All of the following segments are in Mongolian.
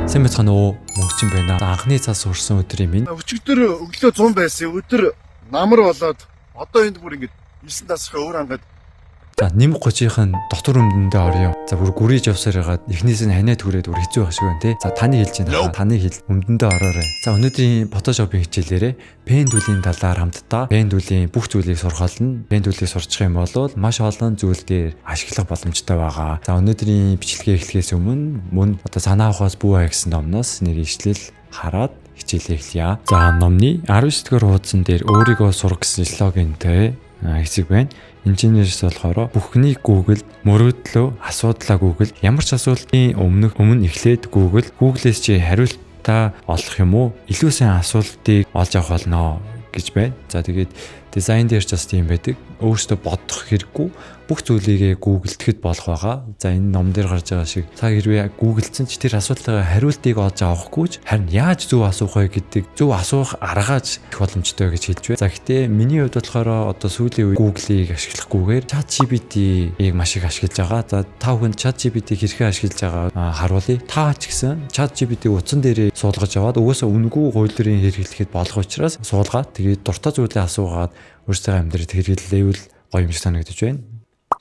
Сайн байцгаана уу? Мөнгөчин байна. Анхны цас урсан өдрийн минь. Өчигдөр өглөө 100 байсан. Өдөр намар болоод одоо энд бүр ингэж 9 тасархаа өөр хангаад. За нэм 30-ын дотор өмдөндөө орё. За бүр гүрийж явсаар хагаад эхнээс нь ханаа түрээд бүр хэцүү байх шиг байна те. За таны хэлж байна. Таны хэл өмдөндөө ороорой. За өнөөдрийн фотошопын хичээлээрээ пен түлийн талаар хамтдаа пен түлийн бүх зүйлийг сурах болно. Пен түлийг сурчих юм бол маш олон зүйл дээр ашиглах боломжтой байгаа. За өнөөдрийн бичлэгээ эхлэхээс өмнө одоо санаа ухаас бүү гэсэн номноос нэг ишлэл хараад хичээлээ эхлэе. За номны 19 дугаар хуудсан дээр өөрийгөө сурах гэсэн слогонтой хэсэг байна. Инженерс болохоор бүхнийг Google, мөрөөдлөө асуудлаа Google, ямар ч асуултын өмнө эхлээд Google-ээс чи хариултаа олох юм уу? Илүү сайн асуултыг олж авах болно гэж байна. За тэгээд дизайн дээр ч бас тийм байдаг. Өөрөөсөө бодох хэрэггүй бүх зүйлийгээ гуглдэхэд болох байгаа. За энэ ном дээр гарч байгаа шиг та хэрвээ гуглдсан ч тэр асуултаа хариултыг олж авахгүйч харин яаж зөв асуух вэ гэдэг зөв асуух аргааж их боломжтой гэж хэлж байна. За гэхдээ миний хувьд болохоор одоо сүүлийн үе Google-ийг ашиглахгүйгээр ChatGPT-ийг маш их ашиглаж байгаа. За та бүхэн ChatGPT-ийг хэрхэн ашиглаж байгааг харуулъя. Та ч гэсэн ChatGPT утсан дээрээ суулгаж аваад угаасаа үнэгүй гуйлдрын хэрэглэхэд болох учраас суулгаад тэгээд дуртай зүйлээ асуугаад өөрсдөө амьдралд хэрэглэвэл гоё юм шиг санагдаж байна.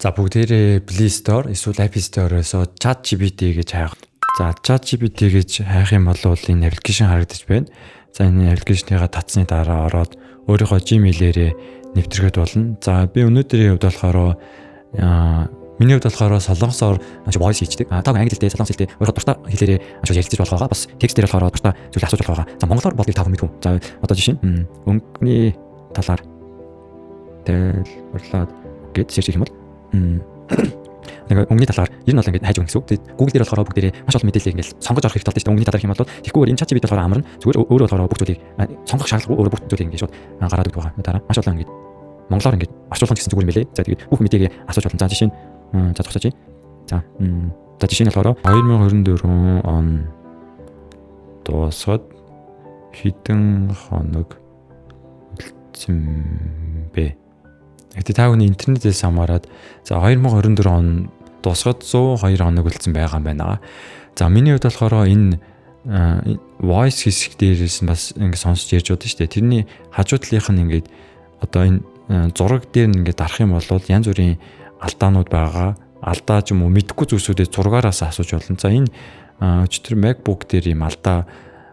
За бүгдээрээ Play Store эсвэл App Store-оос ChatGPT гэж хайх. За ChatGPT гэж хайх юм бол энэ аппликейшн харагдаж байна. За энэ аппликейшныгаа татсны дараа ороод өөрийнхөө Gmail-ээрээ нэвтэрхэд болно. За би өнөөдрийн хувьд болохоор миний хувьд болохоор солонгосоор voice хийдэг. Та англи хэлтэй, солонгос хэлтэй өөрийнхөө дуртай хэлээрээ ярилцаж болох байгаа. Бас текст дээр болохоор дуртай зүйл асууж болох байгаа. За монголоор болдгийг та мэдгүй. За одоо жишээ нь өнгөний талаар тайлбарлаад гэж шийдэх юм бол нэг өнгөний талаар ер нь бол ингэж хайж өгнө гэсэн үг. Тэгээд Google дээр болохоор бүгдээрээ маш олон мэдээлэл ингэж сонгож орох хэрэгтэй болдог шүү дээ. Өнгөний талаар гэх юм бол тэгэхгүйгээр энэ ChatGPT болохоор амарна. Зүгээр өөрөө болохоор бүх зүйлийг сонгох шаардлагагүй өөрөө бүх зүйлийг ингэж шууд гараад өгдөг байгаа. Дараа маш олон ингэж монголоор ингэж орчуулсан гэсэн зүгээр юм байлээ. За тэгээд бүх мэдээгээ асууж болно. За жишээ нь за зогсооч. За жишээ нь болохоор 2024 он дуусаад хэдэн хоног үлдсэн бэ? Гэтэ та бүхэн интернетээс хамаарад за 2024 он дуусгаад 102 хоног үлдсэн байгаа юм байна. За миний хувьд болохоор энэ voice хэсэг дээрээс бас ингэ сонсч ярьж удаа шүү дээ. Тэрний хажуу талынх нь ингээд одоо энэ зураг дээр ингээд дарах юм бол янз бүрийн алдаанууд байгаа. Алдаа ч юм уу мэдхгүй зүйлсүүдээ зургаараас асууж болно. За энэ өчтөр MacBook дээр юм алдаа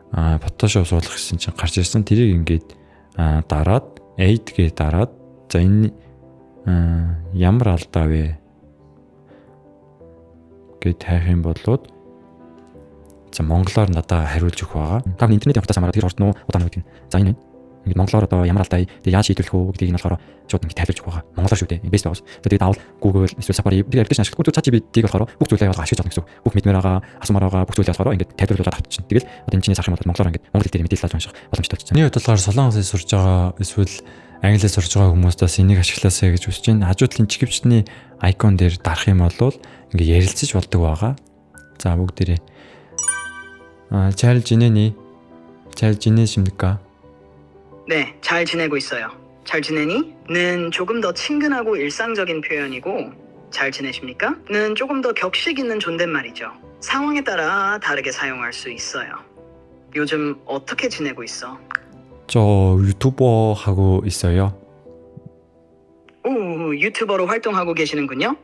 Photoshop суулгах гэсэн чинь гарч ирсэн. Тэрийг ингээд дараад aid гээ дараад за энэ ямар алдаа вэ гэд хайх юм болоод за монголоор надад хариулж өгөх байгаа. Та интернетийн хурдаас хамаарат тэр ордно удаан үгэн. За энэ ингээд монголоор одоо ямар алдаа тэгээ яаж шийдвэрлэх үү гэдгийг нь болохоор шууд ингээд тайлбарж өгөх байгаа. Монголоор шүү дээ. Best байгаас. Тэгээд даавал Google эсвэл Safari тэр аппликейшн ашиглахгүй ChatGPT-ийг болохоор бүх зүйлээ ашиглаж чадна гэсэн үг. Бүх мэдмээр байгаа, асуумаар байгаа бүх зүйлээ болохоор ингээд тайлбарлуулаад авчихна. Тэгэл одоо энэ чиний сах юм бол монголоор ингээд монгол хэл дээр мэдээлэл авч унших боломжтой болчихсон. Миний хувьд болохоор солонгосыг сурж байгаа эсвэл англиар сурж байгаа хүмүүстээс энийг ашиглаасаа гэж хүсэж байна. Хажуу талын чихвчний icon дээр дарах юм бол ингээд ярилцаж болдог байгаа. За бүгдээрээ 잘 지내니? 잘 지내십니까? 네, 잘 지내고 있어요. 잘 지내니?는 조금 더 친근하고 일상적인 표현이고 잘 지내십니까? 는 조금 더 격식 있는 존댓말이죠. 상황에 따라 다르게 사용할 수 있어요. 요즘 어떻게 지내고 있어? 저 유튜버 하고 있어요. 오, 유튜버로 활동하고 계시는군요.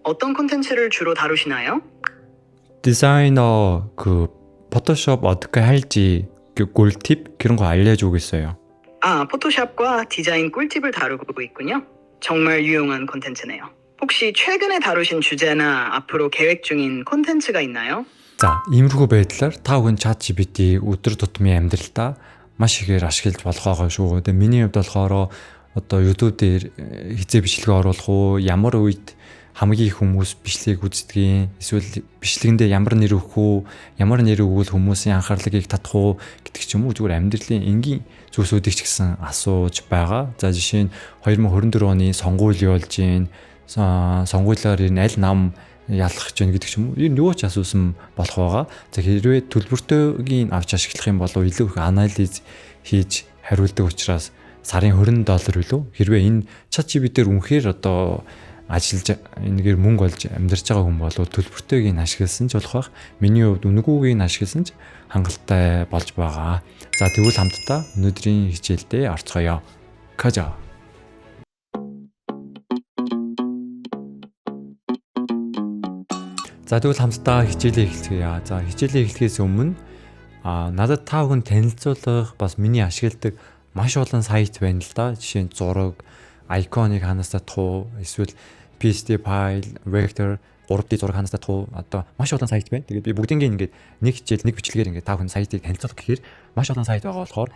어떤 콘텐츠를 주로 다루시나요? 디자이너 포토샵 어떻게 할지 꿀팁 그런 거 알려주고 있어요. 아, 포토샵과 디자인 꿀팁을 다루고 있군요. 정말 유용한 콘텐츠네요. 혹시 최근에 다루신 주제나 앞으로 계획 중인 콘텐츠가 있나요? За, иймэрхүү байдлаар та бүхэн ChatGPT өдөр тутмын амьдралдаа маш ихээр ашиглаж болох байгаа шүү. Тэгээ миний хувьд болохоор одоо YouTube дээр хизээ бичлэгээ оруулах уу, ямар үед хамгийн их хүмүүс бичлэгийг үздгийг, эсвэл бичлэгэндээ ямар нэр өгөх үү, ямар нэр өгвөл хүмүүсийн анхаарлыг татах уу гэдэг ч юм уу зүгээр амьдралын энгийн зүйлсүүдийг ч гэсэн асууж байгаа. За жишээ нь 2024 оны сонгуул явуулж гин, сонгуулиар энэ аль нам ялах гэж байна гэдэг ч юм уу. Энэ юу ч асуусан болох байгаа. За хэрвээ төлбөртөөгийн авч ашиглах юм бол илүү их анализ хийж хариулдаг учраас сарын $20 билүү. Хэрвээ энэ ChatGPT-ээр үнэхээр одоо ажиллаж энэгээр мөнгө олж амьдарч байгаа хүн бол төлбөртойг нь ашигласан ч болох байх. Миний хувьд үнгүүгийг нь ашигласан ч хангалттай болж байгаа. За тэгвэл хамтдаа өнөөдрийн хичээлдээ орцгоё. Кажа. За тэгвэл хамтдаа хичээлээ эхэлцгээе. За хичээлээ эхлэхээс өмнө надад та бүхэн танилцуулах бас миний ашигладаг маш олон сайт байна л да. Жишээ нь зураг, icon-ыг ханаасаа туу, эсвэл PSD file, vector, 3D зураг ханаасаа туу, одоо маш олон сайт байна. Тэгээд би бүгднийг ингээд нэг хичээл, нэг бичлэгээр ингээд та бүхэн сайтыг танилцуулах гэхээр маш олон сайт байгаа болохоор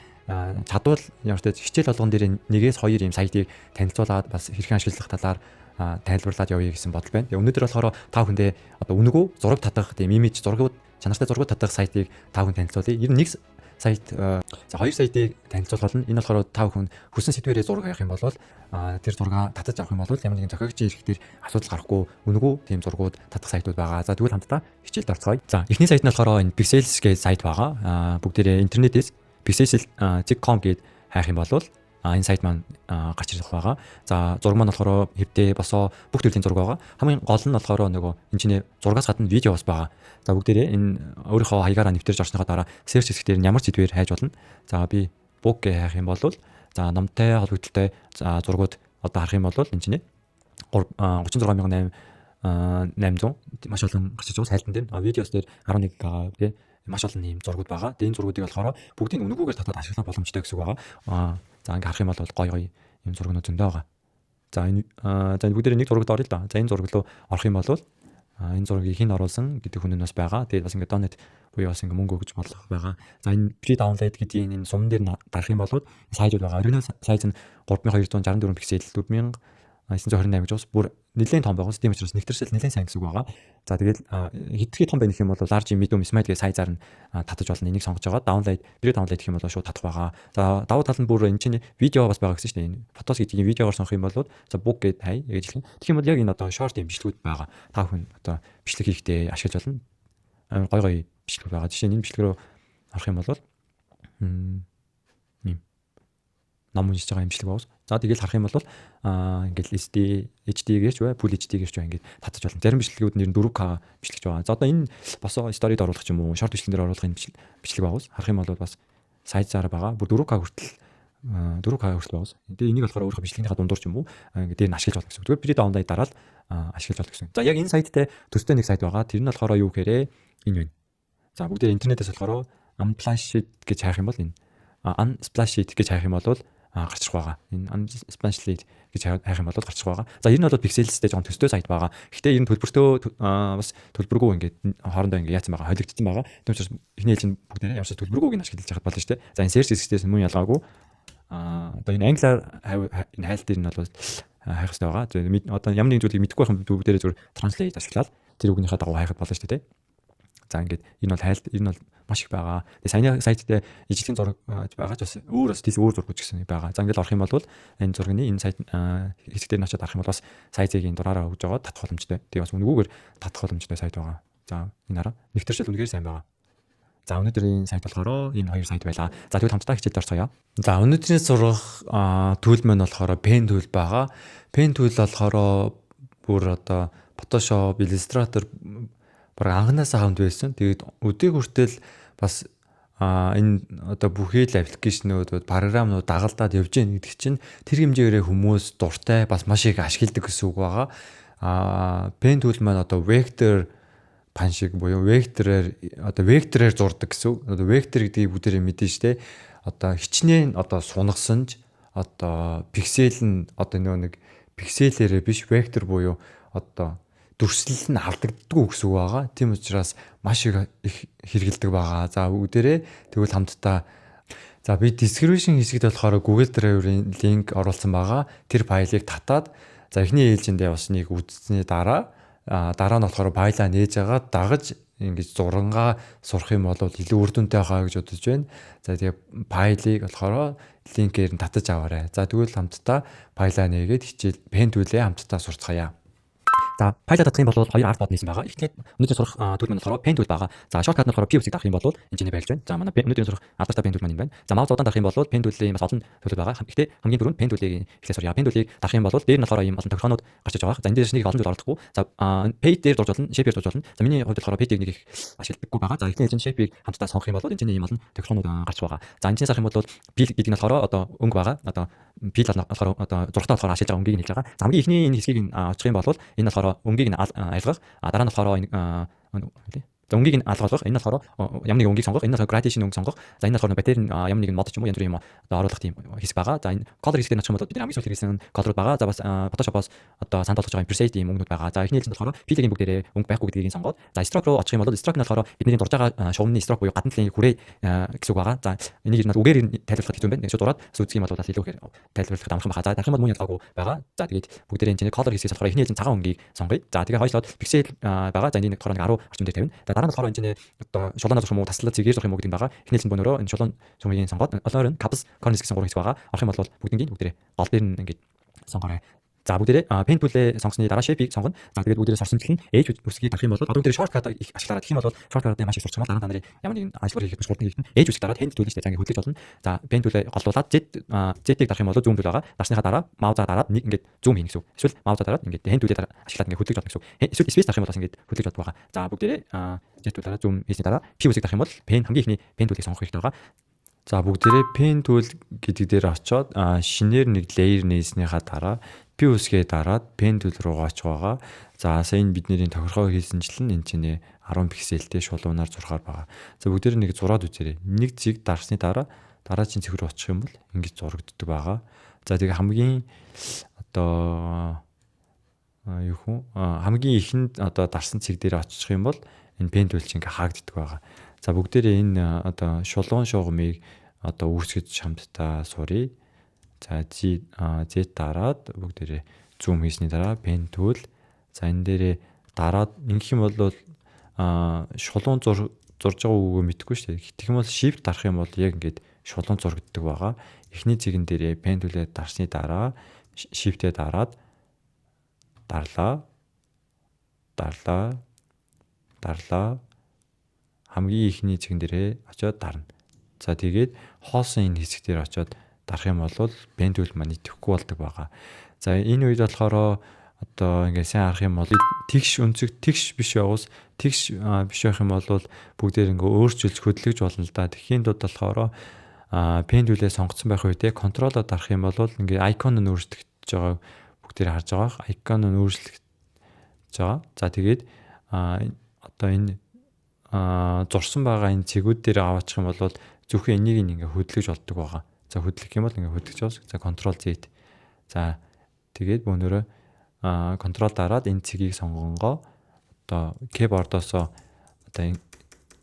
чадвал ямартай хичээл болгон дээр нэгээс хоёр ийм сайтыг танилцуулаад бас хэрхэн ашиглах талаар тайлбарлаад явъя гэсэн бодол байна. Тэгээ өнөөдөр болохоор та бүхэндээ одоо үнгүү зураг татах, тийм имиж зургууд, чанартай зургууд татах сайтыг та бүхэн танилцуулъя. Ер нь нэг сайт за хоёр сайтыг танилцуулах болно. Энэ болохоор та бүхэн хүссэн сэдвэрээ зураг авах юм бол тэр зургаа татаж авах юм бол ямар нэгэн зохиогчийн ирэх дээр асуудал гарахгүй үнгүү тийм зургууд татах сайтууд байгаа. За тэгвэл хамтдаа хичээлд орцгоё. За эхний сайт нь болохоор энэ Pixels гэх сайт байгаа. Бүгдээрээ интернетээс pixels.com гээд хайх юм бол энэ сайт маань гарч ирэх байгаа. За зураг маань болохоор хэвдээ босоо бүх төрлийн зураг байгаа. Хамгийн гол нь болохоор нөгөө энэ чинь зургаас гадна видео бас байгаа. За бүгдээрээ энэ өөрийнхөө хаягаараа нэвтэрж орсныхаа дараа search хэсгээр ямар сэдвээр хайж болно. За би book гэ хайх юм бол за номтой холбогдлолтой зургууд одоо харах юм бол энэ чинь 36800 маш олон гарч ирж байгаа сайтан дээр видеос дээр 11 га тий маш олон ийм зургууд байгаа. Энэ зургуудыг болохоор бүгдийг үнгүүгээр татаад ашиглах боломжтой гэсэн үг байгаа. За ингээ харах юм бол гой ийм зургууд зөндөө байгаа. За энэ бүгдээр нэг зурагт орё л да. За энэ зураг руу орох юм бол энэ зургийг хэн оруулсан гэдэг хүн нь бас байгаа. Тэгээд бас ингээ донет буюу бас ингээ мөнгө өгж болох байгаа. За энэ pre download гэдгийг энэ сум дээр дарах юм бол сайжуд байгаа. Original size нь 3264 пиксел 4928 гэж бас бүр нэлээд том байгаа. Тийм учраас нэгтэрсэл нэлээд сайн гэсэн үг байгаа. За тэгээд хэдхэн том байх юм бол large medium small гэх сайзаар нь татаж болно. Энийг сонгож байгаа. Download, pre download гэх юм бол шууд татах байгаа. За давуу тал нь бүр энэ чинь видео бас байгаа гэсэн чинь энэ фотос гэдгийг видеогоор сонгох юм бол за book гэд хай гэж хэлэх. Тэгэх юм бол яг энэ одоо short юм бичлэгүүд байгаа. Та бүхэн одоо бичлэг хийхдээ ашиглаж болно. Гой гой бичлэг байгаа. Жишээ нь энэ бичлэг рүү орох юм бол ном уншиж байгаа юм бичлэг байгаа. За тэгэл харах юм бол ингээл SD, HD гэрч бай, Full HD гэрч бай ингээд татаж болно. Зарим бичлэгүүд нэр нь 4K бичлэгч байгаа. За одоо энэ босоо сторид оруулах юм уу, short бичлэгээр оруулах энэ бичлэг байгаа. Харах юм бол бас сайзаар байгаа. Бүр 4K хүртэл 4K хүртэл байгаа. Тэгээ энийг болохоор өөрийнхөө бичлэгийнхаа дундуур ч юм уу ингээд дээр нь ашиглаж болно гэсэн. Тэгвэл pre download дараад ашиглаж болно гэсэн. За яг энэ сайттай төстэй нэг сайт байгаа. Тэр нь болохоор юу гэхээр энэ байна. За бүгдээ интернетээс болохоор Unsplash гэж хайх юм бол энэ Unsplash гэж хайх юм бол гарчих байгаа. Энэ Unsplash гэж хайх юм бол гарчих байгаа. За энэ нь бол Pixels-тэй жоохон төстэй сайт байгаа. Гэхдээ энэ төлбөртөө бас төлбөргүй ингээд хоорондоо ингээд яатсан байгаа, холигдсон байгаа. Тийм учраас эхний ээлжинд бүгдээ ямар ч төлбөргүйг нь ашиглаж хаад болно шүү дээ. За энэ search хэсгээс мөн ялгаагүй. Одоо энэ англиар энэ хайл дээр нь бол хайх хэрэгтэй байгаа. Одоо ямар нэгэн зүйлийг мэдэхгүй байх юм бүгдээрээ зүгээр translate ашиглаад тэр үгнийхээ дагуу хайхад болно шүү дээ. За ингээд энэ бол хайл энэ бол маш их байгаа. Тэгээ саяны сайт дээр ижлэгийн зураг байгаа ч бас өөр зургууд гэсэн байгаа. За ингээд орох юм бол энэ зургийн энэ сайт хэсэг дээр нь очиод харах юм бол бас сайзыг энэ дураараа өгж байгаа татах боломжтой. Тэгээ бас үнгүүгээр татах боломжтой сайт байгаа. За энэ хараа нэгтэршил үнэхээр сайн байгаа. За өнөөдрийн сайт болохоор энэ хоёр сайт байлаа. За тэгвэл хамтдаа хичээлд орцгоё. За өнөөдрийн сурах tool маань болохоор pen tool байгаа. Pen tool болохоор бүр одоо Photoshop, Illustrator баг анханасаа хамт байсан. Тэгээд өдийг хүртэл бас энэ одоо бүхэл аппликейшнүүд, програмнууд дагалдаад явж гин гэдэг чинь тэр хэмжээрээ хүмүүс дуртай бас маш их ашигладаг гэсэн үг байгаа. Pen tool маань одоо vector пан шиг буюу векторээр зурдаг гэсэн үг. Одоо вектор гэдгийг бүгдээрээ мэдэн штэ. Одоо хичнээн одоо сунагсан ч одоо пиксел нь одоо нэг пикселээрээ биш вектор буюу одоо дүрслэл нь алдагддаггүй гэсэн үг байгаа. Тийм учраас маш их хэрэгэлдэг байгаа. За бүгдээрээ тэгвэл хамтдаа за би description хэсэгт болохоор Google Drive-ийн линк оруулсан байгаа. Тэр файлыг татаад за эхний ээлжиндээ бас нэг үзсний дараа нь болохоор файлаа нээж агаад дагаж ингэж зурангаа сурах юм бол илүү үр дүнтэй хаа гэж бодож байна. За тэгээ файлыг болохоор линкээр нь татаж аваарай. За тэгвэл хамтдаа файлаа нээгээд хичээл pen tool-ээ хамтдаа сурцгаая. За файлаа татах юм бол хоёр арт бод нээсэн байгаа. Эхлээд өнөөдөр сурах төл маань болохоор pen tool байгаа. За shortcut нь болохоор P-ийг дарах юм бол энэ чинь байлж байна. За манай өнөөдөр сурах алдартай pen tool маань энэ байна. За mouse удаан дарах юм бол pen tool-ийн бас олон төлөв байгаа. Гэхдээ хамгийн түрүүнд pen tool-ийг эхлээд сурья. Pen tool-ийг дарах юм бол дээр нь болохоор ийм олон тохиолнууд гарч иж байгаа. За энэ дээрс нэг олон зүйл оролдохгүй. За page дээр дурж болно, shape-ээр дурж болно. За миний хувьд болохоор page-ийг нэг их ашигладаггүй байгаа. За эхний чинь shape-ийг хамтдаа сонгох юм бол энэ чинь ийм олон тохиолнууд гарч байгаа. За энэ чинь сах юм бол pil гэдэг нь болохоор одоо өнгө байгаа. Одоо pil болохоор одоо зургатаа болохоор ашиглаж байгаа өнгийг нь хэлж байгаа. За хамгийн эхний энэ хэсгийг очих юм бол энэ болохоор өнгийг нь айлгах. Дараа нь болохоор за өнгийг нь алгуулгах. Энэ болохоор ямар нэг өнгийг сонгох. Энэ болохоор gradation өнг сонгох. За энэ болохоор паттерн ямар нэгэн мод ч юм уу янз бүрийн юм одоо оруулах тийм хэсэг байгаа. За энэ color хэсгээр начих юм бол бид хамгийн сүүлд хэрэгсэн color байгаа. За бас Photoshop-оос одоо санд болгож байгаа preset юм өнгнүүд байгаа. За эхний хэлсэн болохоор pil-ийн бүгдээрээ өнгө байхгүй гэдгийг сонгоод за stroke руу очих юм бол stroke нь болохоор бидний дурж байгаа шугамны stroke буюу гадна талын хүрээ гэсэн үг байгаа. За энийг надад үгээр тайлбарлахад хэцүү юм байна. Шууд ураад үзэх юм бол бас илүү ихээр тайлбарлахад амархан байгаа. За дарах юм бол мөн ялгаагүй байгаа. За тэгээд бүгдээрээ энэ color хэсгээс болохоор эхний хэлсэн цагаан өнгийг сонгоё. За тэгээ хойшлоод pixel байгаа. За энийг болохоор нэг 10 орчим дээр тавина. За дараа нь болохоор энэ одоо шулуунаа зурх юм уу таслаад цэгээр зурх юм уу гэдэг байгаа. Эхнээс нь бөөнөрөө энэ шулуун цомгийн сонгоод олоор нь caps corners гэсэн 3 хэсэг байгаа. Орох юм бол бүгдээрээ гол дээр нь ингэж сонгоорой. За бүгдээрээ pen tool-ээ сонгосны дараа shape-ийг сонгоно. За тэгээд бүгдээрээ сорсонжлол нь edge үсгийг дарах юм бол одоо бүгдээрээ shortcut их ашиглаад гэх юм бол shortcut-ыг маш их сурч байгаа. Дараа нь ямар нэгэн ажил хийх хурдан хийх нь edge үсгийг дараад hand tool-ийг за ингэ хөдлөж болно. За pen tool-ээ голдуулаад Z-ийг дарах юм бол zoom tool байгаа. Дарсныхаа дараа mouse-аа дараад нэг ингэ zoom хийнэ гэсэн үг. Эсвэл mouse-аа дараад ингэ hand tool-ийг ашиглаад ингэ хөдлөж болно гэсэн үг. Эсвэл space дарах юм бол бас ингэ хөдлөж чаддаг байгаа. За бүгдээрээ Z tool дараа zoom хийсний дараа P үсгийг дарах юм бол pen хамгийн ихний pen tool-ийг сонгох хэрэгтэй байгаа. За бүгдээрээ pen tool гэдэг дээр очиод шинээр нэг layer нээснийхаа дараа P үсгээ дараад pen tool руу очих байгаа. За сая бидний тохиргоо хийсэнчлэн энэ чинь 10 пикселтэй шулуунаар зурхаар байгаа. За бүгдээрээ нэг зураад үзээрэй. Нэг зэг дарсны дараа дараагийн зэг рүү очих юм бол ингэж зурагддаг байгаа. За тэгээ хамгийн одоо юу хүн хамгийн ихэнд одоо дарсан цэг дээр очих юм бол энэ pen tool чинь ингээ хаагддаг байгаа. За бүгдээрээ энэ одоо шулуун шугамыг одоо үүсгэж хамтдаа суръя. За Z дараад бүгдээрээ zoom хийсний дараа pen tool. За энэ дээрээ дараад ингэх юм бол шулуун зурж байгаа үгөө мэдэхгүй шүү дээ. Тэгэх юм бол shift дарах юм бол яг ингээд шулуун зурагддаг байгаа. Эхний цэгэн дээрээ pen tool-ээ дарсны дараа shift-ээ дараад дарлаа хамгийн ихний цэгэн дээрээ очиод дарна. За тэгээд хоосон энэ хэсэг дээр очиод дарах юм бол pen tool маань идэхгүй болдог байгаа. За энэ үед болохоор одоо ингээ сайн харах юм бол тэгш өнцөг тэгш биш явуус тэгш биш байх юм бол бүгдээр ингээ өөрчилж хөдлөж болно л да. Тэхийн тулд болохоор pen tool-ээ сонгоцсон байх үедээ control-оо дарах юм бол ингээ icon нь өөрчлөгдөж байгаа бүгдээр харж байгаа. Icon нь өөрчлөгдөж байгаа. За тэгээд одоо энэ зурсан байгаа энэ цэгүүд дээр аваачих юм бол зөвхөн энийг ингээ хөдлөж болдог байгаа. За хөдлөх юм бол ингээ хөдлөж байгаа. За control Z. За тэгээд бөөнөрөө control дараад энэ цэгийг сонгонгоо одоо keyboard-оос одоо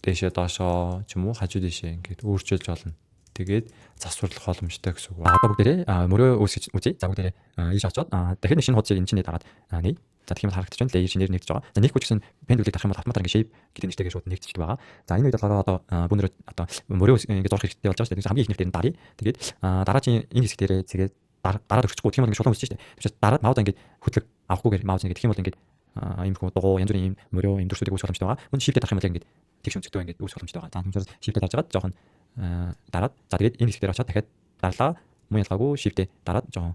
дээшээ доошоо ч юм уу хажуу дээшээ ингээд өөрчилж олно. Тэгээд засварлах боломжтой гэсэн үг. Одоо бүгдээрээ мөрөө үүсгэж үзье. За бүгдээрээ ийш очоод дахиад нэг шинэ хуудсыг энэ чинь дараад нээ. За тэгэх юм бол харагдаж байна. Layer шинээр нэгдэж байгаа. За нэггүй ч гэсэн pen tool-ийг дарах юм бол автомат ингээд shape гэдэг нэртэйгээр шууд нэгдчихдэг байгаа. За энэ үед болохоор одоо бөөнөрөө одоо мөрөө ингээд зурх хэрэгтэй болж байгаа шүү дээ. Хамгийн их нэрээр нь даръя. Тэгээд дараагийн энэ хэсэг дээрээ цэгээ дараад өгчихгүй гэх юм бол ингээд шулуун үсэж шүү дээ. Тэгэхээр дараад маус ингээд хөдлөг авахгүйгээр маус ингээд гэх юм бол ингээд ийм хөө дугуй янз бүрийн ийм мөрөө индустрийг үүсгэх боломжтой байгаа. Мөн shift-ээр дарах юм бол ингээд тэгш өнцгтэй ингээд үүсгэх боломжтой байгаа. За тэгэхээр shift-ээр дарж агаад жоохон дараад за тэгээд энэ хэсэг дээр очиод дахиад дарлаа. Мөн ялгаагүй shift-ээр дараад жоохон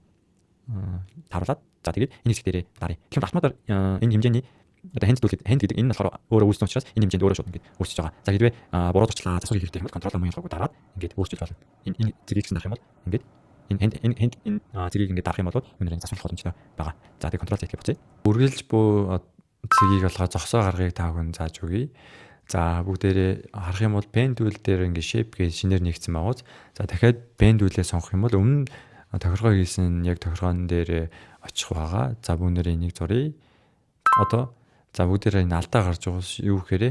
таруулаад за тэгээд энэ хэсэг дээрээ даръя. Тэгэхээр автоматар энэ хэмжээний одоо hand гэдэг энэ болохоор өөрөө үүссэн учраас энэ хэмжээнд өөрөө шууд ингээд үүсэж байгаа. За хэдвээ буруу зурчлаа засвар хэрэгтэй юм бол контрол мөн ялгаагүй дараад ингээд өөрчилж болно. Энэ зэргийг гэсэн дарах юм бол ингээд энэ зэргийг ингээд дарах юм бол өнөрийн засварлах боломжтой байгаа. За тэгээд контрол Z-ийг буцъя. Үргэлж буу цэгийг болохоор зогсоо гаргыг таа хүн зааж өгье. За бүгдээрээ харах юм бол pen tool дээр ингээд shape гэж шинээр нэгдсэн байгууз. За дахиад pen tool-ээ сонгох юм бол өмнө тохиргоо хийсэн яг тохиргоон дээр очих байгаа. За бүгдээрээ энийг зуръя. Одоо за бүгдээрээ энэ алдаа гарч байгаа юу гэхээр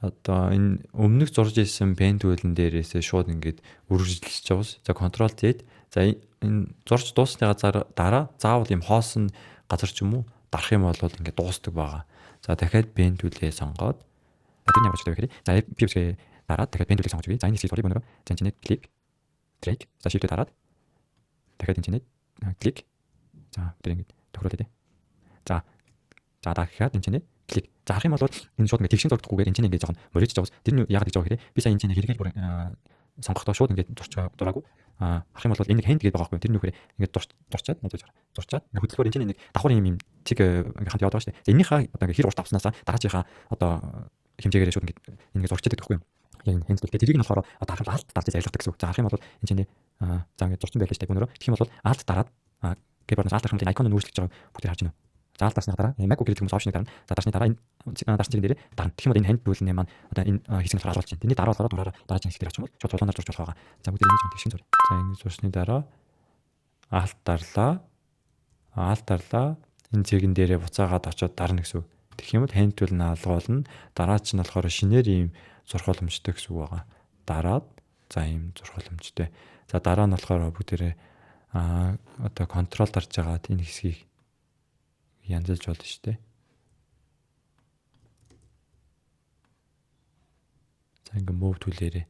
одоо энэ өмнөх зурж ирсэн pen tool-н дээрээс шууд ингээд үргэлжлэж байгаа. За control Z. За энэ зурж дуусны дараа заавал юм хоосон газар ч юм уу дарах юм бол ингээд дуустдаг байгаа. За дахиад pen tool-ээ сонгоод тэр нэг болчихдог гэхээр за P-ийг дараад дахиад pen tool-ийг сонгож үгүй. За энэ хэсгийг зуръя бөөнөрөө. За энэ клик drag. За shift-ийг дараад дахиад энэ клик. За тэр ингээд тохируулъя. За За даа гэхэд энэ чинь клик. За харах юм бол энэ шууд ингээд тэгшин зурдахгүйгээр энэ чинь ингээд жоохон мөрөж байгаа. Тэр нь яагаад гэж байгаа гэхээр би сая энэ чинь хэрэгэл бүр сонгохдоо шууд ингээд дураагүй. Харах юм бол энэ хэнд гэдэг байгаа байхгүй. Тэр нөхөр ингээд дурчаад хөдөлгөөр энэ чинь нэг давхар юм тиг ингээд хамт яваад байгаа шүү дээ. За энийхээ одоо ингээд хэр урт авснаасаа дараажийнхаа одоо хэмжээгээр шууд ингээд зурчаад байдаг байхгүй. Яг энэ хэнд л тэрийг нь болохоор одоо харах алт дарж ажилладаг гэсэн үг. За харах юм бол энэ чинь за ингээд зурчин байлаа шүү дээ гүнөрөө. Тэгэх юм бол алт дараад кейбордоос алт харахын icon-ыг нүүрсгэж байгаа бүгд харж байна. За алт дарсны дараа Mac гэдэг хүмүүс опшныг дарна. За дарсны дараа энэ дарсны чиглэл дээр дарна. Тэгэх юм бол энэ ханд дүүлний маань одоо энэ хэсэг нь харуулж байна. Тэрний дараа болохоор дураараа дараагийн хэсгээр очиж бол шууд цулуунаар зурж болох байгаа. За бүгд энэ жоо тэгшин зур. За ингэ зурсны дараа алт дарлаа. Алт дарлаа. Энэ цэгэн дээрээ буцаагаад очиод дарна гэсэн үг. Тэгэх юм бол ханд дүүл нь алгуулна. Дараа чинь болохоор шинээр ийм зурх боломжтой гэсэн үг байгаа. Дараад за ийм зурх боломжтой. За дараа нь болохоор бүгдээрээ одоо контрол дарж байгаа энэ хэсгийг янзалж болно шүү дээ. За ингээ move төлөөрэй.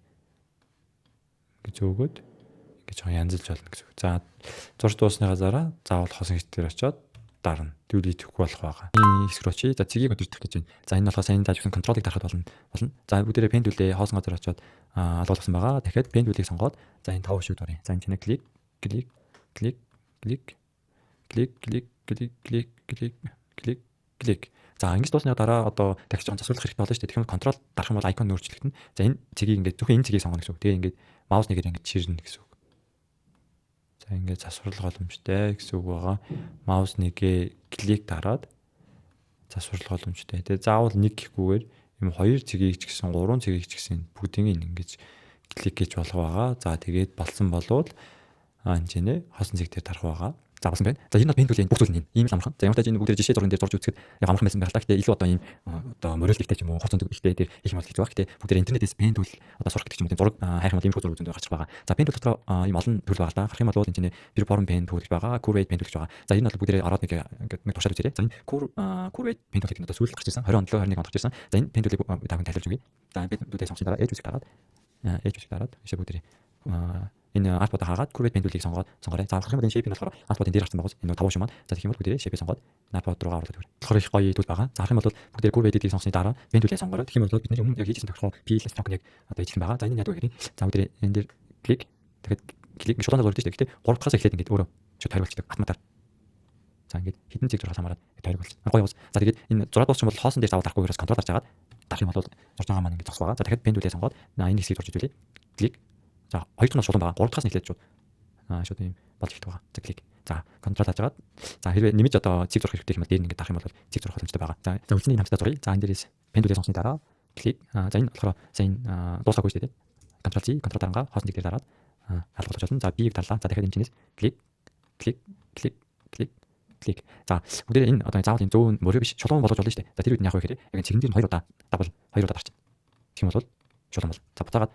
Ингээ зөөгөөд ингээ жоохон янзалж болно гэсэн үг. За зурж дуусны газараа заавал хосон хэсгээр очиод дарна. Delete хийхгүй болох байгаа. Энэ хэсэг рүү очие. За цэгийг өдөртөх гэж байна. За энэ болохоос энэ даажсан контролыг дарахад болно. За бүгдээрээ pen төлөө хоосон газар очиод алгуулсан байгаа. Дахиад pen төлийг сонгоод за энэ 5 шивд оръё. За энэ чинь клик. За ингэж дуусны дараа одоо дахиж жоохон засварлах хэрэгтэй болно шүү дээ. Тэгэхээр контрол дарах юм бол icon нөөцлөгдөн. За энэ цэгийг ингээд зөвхөн энэ цэгийг сонгоно гэсэн үг. Тэгээ ингээд маус нэгээр ингээд чирнэ гэсэн үг. За ингээд засварлах боломжтой гэсэн үг байгаа. Маус нэгээ клик дараад засварлах боломжтой. Тэгээ заавал нэг гэхгүйгээр юм 2 цэгийг ч гэсэн 3 цэгийг ч гэсэн бүгдийг ингэж клик гэж болох байгаа. За тэгээд болсон болвол энэ ч нэ хосон цэг дээр дарах байгаа. За болсон байна. За энэ бол пентүүлийн бүх зүйл нь ийм л амархан. За ямар ч энэ бүгд жишээ зургийн дээр зурж үзэхэд яг амархан байсан байх л та. Гэхдээ илүү одоо ийм одоо мөрөлдөлтэй ч юм уу хоцон төгөлтэй дээр их юм бол хийж байгаа. Гэхдээ бүгд интернетээс пентүүл одоо сурах гэдэг ч юм уу зураг хайх юм бол ийм зураг үзэнд гарч байгаа. За пентүүл дотор ийм олон төрөл байгаа л да. Харах юм бол энэ чинь perform pentүүл гэж байгаа. Curve pentүүл гэж байгаа. За энэ бол бүгд ороод нэг тушаад үзээрэй. За энэ curve pentүүл гэдэг нь одоо сүүл гарч ирсэн 20 он 21 онд гарч ирсэн. За энэ пентүүлийг таахан тайлбарж өгье. За пентүүлээ сонгосны дараа edge үсэг дараад ishээ бүгд энэ альбот хаагаад curve pentүүлийг сонгоорой. За харах юм бол энэ shape нь болохоор альбот энэ дээр гарсан байгаа. Энэ 5 шиг маань. За тэгэх юм бол бүгдээ shape сонгоод альбот руугаа оруулаад өгөөрэй. Тэгэхээр их гоё зүйл байгаа. За харах юм бол бүгдээ curve edit-ийг сонгосны дараа pentүүлээ сонгоорой. Тэгэх юм бол бид өмнө яг хийжсэн тохиолдол PLS token яг одоо хийсэн байгаа. За энэ нь яадаг вэ гэхээр за бүгдээ энэ дээр клик тэгээд клик шулуунаар зурдаг шүү дээ. Гэхдээ 3 дахь эхлээд ингээд өөрөө шууд тойролцдог автоматар. За ингээд хитэн цэг зурхаас хамаараад тойрог болсон. Гоё уус. За тэгээд энэ зураг дуусчих юм бол хоосон дээр заавал дарахгүй хоёроос контрол дарж агаад дарах юм бол зурж байгаа маань ингээд зогс байгаа. За дахиад pentүүлээ сонгоод энэ хэсгийг зурж үзүүлээ. Клик. За хоёр дахь нь шулуун байгаа. 3 дахьаас нь эхлээд шууд ийм болж ихтэй байгаа. За клик. За контрол хийж агаад за хэрвээ нэмж одоо цэг зурх хэрэгтэй юм бол дээр ингээд дарах юм бол цэг зурх боломжтой байгаа. За үлцний хамтдаа зуръя. За энэ дээрээс пентүүлээ сонгосны дараа клик. За энэ болохоор сайн дуусаагүй шүү дээ. Контрол C, контрол дарангаа хоосон дээр дараад алгуулж болно. За B-ийг дарлаа. За дахиад энэ чинээс клик. За бүгдээ энэ одоо заавал энэ зүүн мөрөө биш шулуун болгож болно шүү дээ. За тэр үед нь яг вэ гэхээр яг цэгэн дээр нь 2 удаа дабл 2 удаа дарчих. Тийм бол шулуун бол. За буцаагаад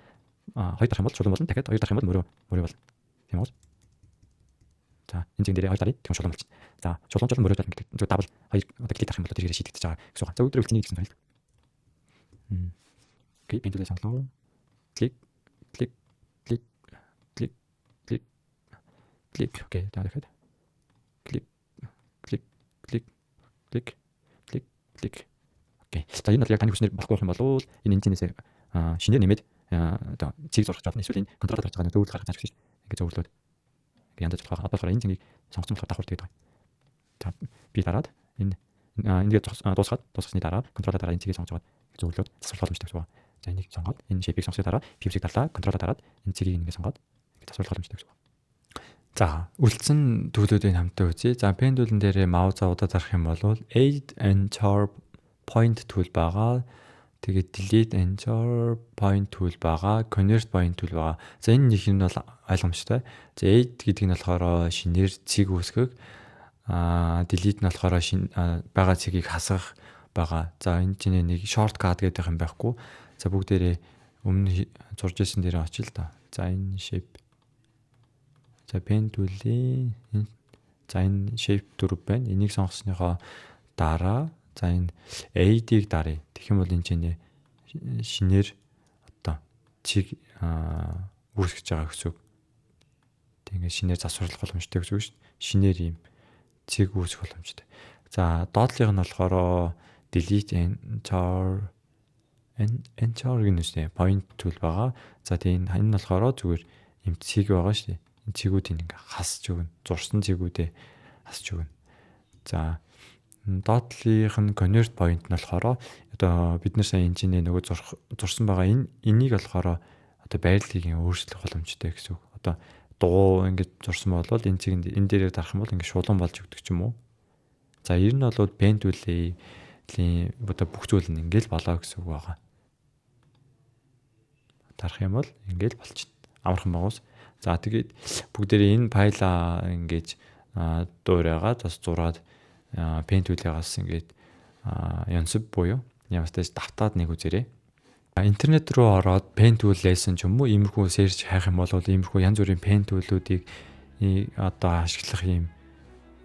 2 дарах юм бол шулуун болно. Дахиад 2 дарах юм бол мөрөө болно. Тийм үү? За энэ цэгэн дээр 2 дарыг тийм шулуун болчих. За шулуун жол мөрөө гэдэг зөв дабл 2 удаа клик дарах юм бол тэрийг шийдэгдэж байгаа гэсэн үг. За өдөр үлцний гэсэн тойл. Окей, пентүүлээ сонглоо. Клик. Окей, дахиад. Клик. Окей. За энэ бол яг таны хүснээр болохгүй юм бол энэ энэчнээс шинээр нэмээд одоо цэг зурх чадна. Эсвэл энэ контрол гарч байгаа нэг зөвлөлт гаргаж байгаа шүү дээ. Ингээд зөвлөлөд. Ингээд янзаж болох. Одоо болохоор энэ цэгийг сонгосон болохоор давхар тэгээд байна. За би дараад энэ ингээд дуусгасны дараа контролоо дараа энэ цэгийг сонгож байгаа зөвлөлөд засварлах боломжтой гэсэн байна. За энийг сонгоод энэ shape-ийг сонгосны дараа pivot-ийг дарлаа. Контролоо дараад энэ цэгийг ингээд сонгоод ингээд засварлах боломжтой гэсэн байна. За үлдсэн төлөвлөлтийн хамтаа үзье. За пендулн дээр маузаа удаа зарах юм бол add enter point tool байгаа. Тэгээд delete enter point tool байгаа. Convert point tool байгаа. За энэ нэг нь бол ойлгомжтой. За add гэдэг нь болохоор шинээр цэг үүсгэх. Delete нь болохоор байгаа цэгийг хасах байгаа. За энэ чинь нэг shortcut гэдэг юм байхгүй. За бүгдээрээ өмнө зурж ирсэн дээр очил та. За энэ shape. За pen tool-ийн за энэ shape дөрв байна. Энийг сонгосныхоо дараа за энэ add-ийг даръя. Тэгэх юм бол энэ чинь шинээр одоо цэг үүсгэж байгаа гэсэн үг. Тэгээд шинээр засварлах боломжтой гэсэн үг шүү дээ. Шинээр ийм цэг үүсгэх боломжтой. За доотлих нь болохоор delete enter гэнэстэй point tool байгаа. За тийм энэ нь болохоор зүгээр юм цэг байгаа шүү дээ. Энэ цэгүүдийг ингээ хасч өгнө. Зурсан цэгүүдээ хасч өгнө. За доотлих нь convert point нь болохоор одоо бид нар сайн энэний нөгөө зурсан байгаа энийг болохоор одоо байрлалыг өөрчлөх боломжтой гэсэн үг. Одоо дуу ингээд зурсан бол энэ цэгэнд энэ дээрээ дарах юм бол ингээд шулуун болж өгдөг ч юм уу. За ер нь бол pen tool-ийн одоо бүх зүйл нь ингээд болоо гэсэн үг байгаа. Дарах юм бол ингээд болчихно. Амархан байгуус. За тэгээд бүгдээрээ энэ файлаа ингээд дуурайгаад бас зураад pen tool-аас ингээд янсв буюу ямарстай давтаад нэг үзээрэй. Интернет руу ороод pen tool lesson ч юм уу иймэрхүү search хайх юм бол иймэрхүү янз бүрийн pen tool-уудыг одоо ашиглах юм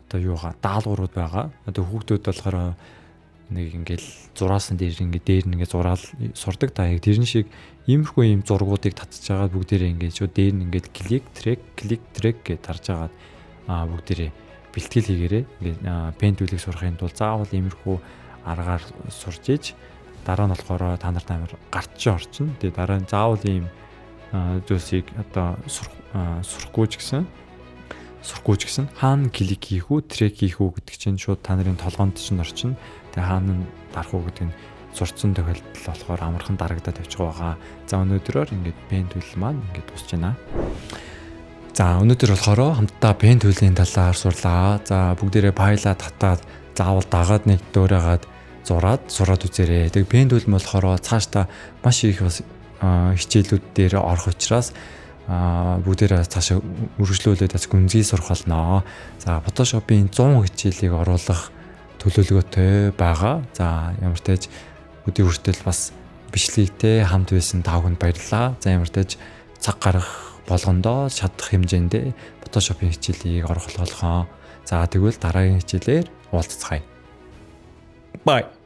одоо юугаа даалгаврууд байгаа. Одоо хүүхдүүд болохоор нэг ингээл зураасан дээр ингээд зураал сурдаг та яг тэрэн шиг иймэрхүү юм зургуудыг татчих жагаад бүгдээрээ ингээд шууд дээр нь ингээд клик трек гэж тарж агаад бүгдээрээ бэлтгэл хийгээрээ ингээд pen tool-ыг сурахын тулд заавал иймэрхүү аргаар сурж иж дараа нь болохоор та нарт амар гарч орчин. Тэгээ дараа нь заавал ийм зүйлсийг одоо сурахгүй ч гэсэн хаана клик хийх үү, трек хийх үү гэдэг чинь шууд та нарын толгоонд чинь орчин. Тэгээ хаана нь дарах уу гэдэг нь сурцсан тохиолдол болохоор амархан дарагдаад авчих байгаа. За өнөөдрөөр ингээд pen tool маань ингээд тусч байна. За өнөөдөр болохоор хамтдаа pen tool-ийн талаар сурлаа. За бүгдээрээ файлаа татаад заавал дагаад нэг дуурайгаад сураад үзээрэй. Тэгээ pen tool болохоор цаашдаа маш их бас хичээлүүд дээр орох учраас бүгдээрээ цаашаа үргэлжлүүлээд бас гүнзгий сурах болно. За Photoshop-ийн 100 хичээлийг оруулах төлөвлөгөөтэй байгаа. За ямар ч таж өдөө хүртэл бас бичлэгтэй хамт байсан та бүхэнд баярлалаа. За ямар ч таж цаг гарах болгондоо чадах хэмжээндээ Photoshop-ийн хичээлийг орох болгоо. За тэгвэл дараагийн хичээлээр уулзцгаая. Bye.